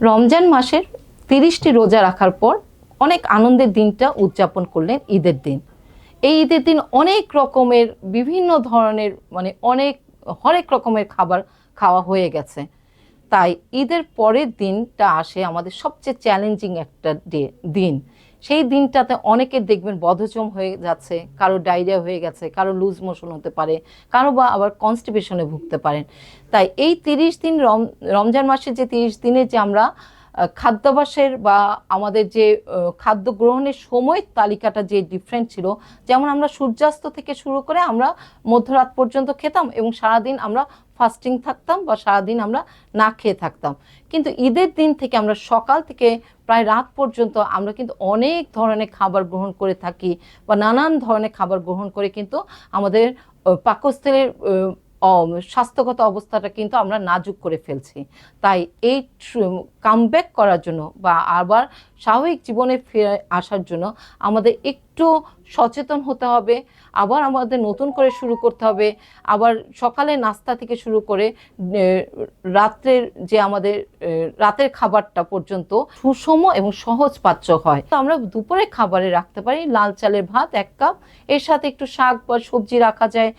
রমজান মাসের 30টি রোজা রাখার পর অনেক আনন্দের দিনটা উদযাপন করলেন ঈদের দিন। এই ঈদের দিন অনেক রকমের বিভিন্ন ধরনের হরেক রকমের খাবার খাওয়া হয়ে গেছে। তাই ঈদের পরের দিনটা আসে আমাদের সবচেয়ে চ্যালেঞ্জিং একটা দিন। সেই দিনটাতে অনেকের দেখবেন বদহজম হয়ে যাচ্ছে, কারো ডায়রিয়া হয়ে গেছে, কারো লুজ মোশন হতে পারে, কারো বা আবার কনস্টিপেশনে ভুগতে পারেন। তাই এই 30 দিন রমজান মাসের যে 30 দিনে যে আমরা খাদ্যাভ্যাসের বা আমাদের যে খাদ্য গ্রহণের সময় তালিকাটা যে ডিফারেন্ট ছিল, যেমন আমরা সূর্যাস্ত থেকে শুরু করে আমরা মধ্যরাত পর্যন্ত খেতাম এবং সারাদিন আমরা ফাস্টিং থাকতাম বা সারাদিন আমরা না খেয়ে থাকতাম। কিন্তু ঈদের দিন থেকে আমরা সকাল থেকে প্রায় রাত পর্যন্ত আমরা কিন্তু অনেক ধরনের খাবার গ্রহণ করে থাকি বা নানান ধরনের খাবার গ্রহণ করে কিন্তু আমাদের পাকস্থলীর স্বাস্থ্যগত অবস্থাটা কিন্তু আমরা নাজুক করে ফেলছি। তাই এই কামব্যাক করার জন্য বা আবার স্বাভাবিক জীবনে ফিরে আসার জন্য আমাদের একটু সচেতন হতে হবে, আবার আমাদের নতুন করে শুরু করতে হবে। আবার সকালে নাস্তা থেকে শুরু করে রাত্রের যে আমাদের রাতের খাবারটা পর্যন্ত সুষম এবং সহজ পাচ্য হয়। তো আমরা দুপুরে খাবারে রাখতে পারি লাল চালের ভাত 1 কাপ, এর সাথে একটু শাক বা সবজি রাখা যায়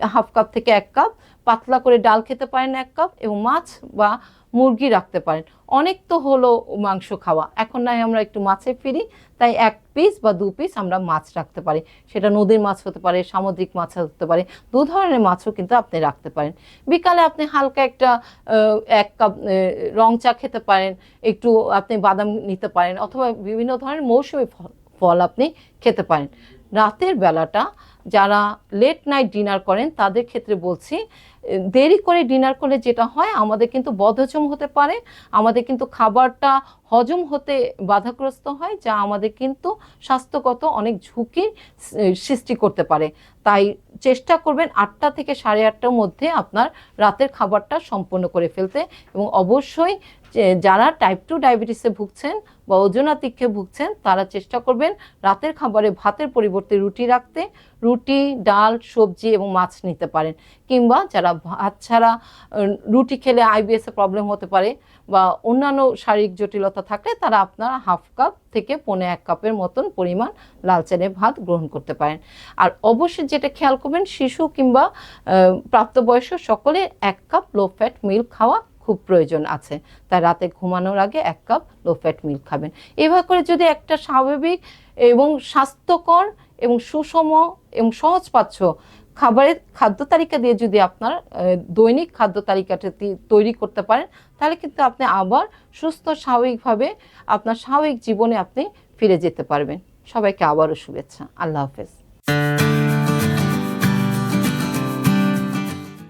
1/2 কাপ থেকে 1 কাপ, পাতলা করে ডাল খেতে পারেন 1 কাপ এবং মাছ বা মুরগি রাখতে পারেন। অনেক তো হলো মাংস খাওয়া, এখন নয় আমরা একটু মাছে ফিরি, তাই 1 পিস বা 2 পিস আমরা মাছ রাখতে পারি। সেটা নদীর মাছ হতে পারে, সামুদ্রিক মাছ হতে পারে, 2 ধরনের মাছও কিন্তু আপনি রাখতে পারেন। বিকালে আপনি হালকা একটা 1 কাপ রং চা খেতে পারেন, একটু আপনি বাদাম নিতে পারেন অথবা বিভিন্ন ধরনের মৌসুমী ফল আপনি খেতে পারেন। রাতের বেলাটা যারা লেট নাইট ডিনার করেন তাদের ক্ষেত্রে বলছি, দেরি করে ডিনার করলে যেটা হয় আমাদের কিন্তু বদহজম হতে পারে, আমাদের কিন্তু খাবারটা হজম হতে বাধাগ্রস্ত হয়, যা আমাদের কিন্তু স্বাস্থ্যগত অনেক ঝুঁকির সৃষ্টি করতে পারে। তাই চেষ্টা করবেন 8টা থেকে 8:30টার মধ্যে আপনার রাতের খাবারটা সম্পন্ন করে ফেলতে। এবং অবশ্যই যারা টাইপ 2 ডায়াবেটিসে ভুগছেন বা ওজনাতিক্যে ভুগছেন তারা চেষ্টা করবেন রাতের খাবারে ভাতের পরিবর্তে রুটি রাখতে। রুটি, ডাল, সবজি এবং মাছ নিতে পারেন। কিংবা যারা ভাত ছাড়া রুটি খেলে আইবিএসে প্রবলেম হতে পারে বা অন্যান্য শারীরিক জটিলতা থাকলে তারা আপনারা 1/2 কাপ থেকে 1.25 কাপের মতন পরিমাণ লাল চালের ভাত গ্রহণ করতে পারেন। আর অবশ্যই যেটা খেয়াল করবেন, শিশু কিংবা প্রাপ্তবয়স্ক সকলে 1 কাপ লো ফ্যাট মিল্ক খাওয়া খুব প্রয়োজন আছে। তাই রাতে ঘুমানোর আগে 1 কাপ লো ফ্যাট মিল্ক খাবেন। এভাবে করে যদি একটা স্বাভাবিক এবং স্বাস্থ্যকর এবং সুষম এবং সহজপাচ্য খাদ্য তালিকা দিয়ে যদি আপনার দৈনিক খাদ্য তালিকাটা তৈরি করতে পারেন, তাহলে কিন্তু আপনি আবার সুস্থ স্বাভাবিকভাবে আপনার স্বাভাবিক জীবনে আপনি ফিরে যেতে পারবেন। সবাইকে আবারও শুভেচ্ছা। আল্লাহ হাফেজ।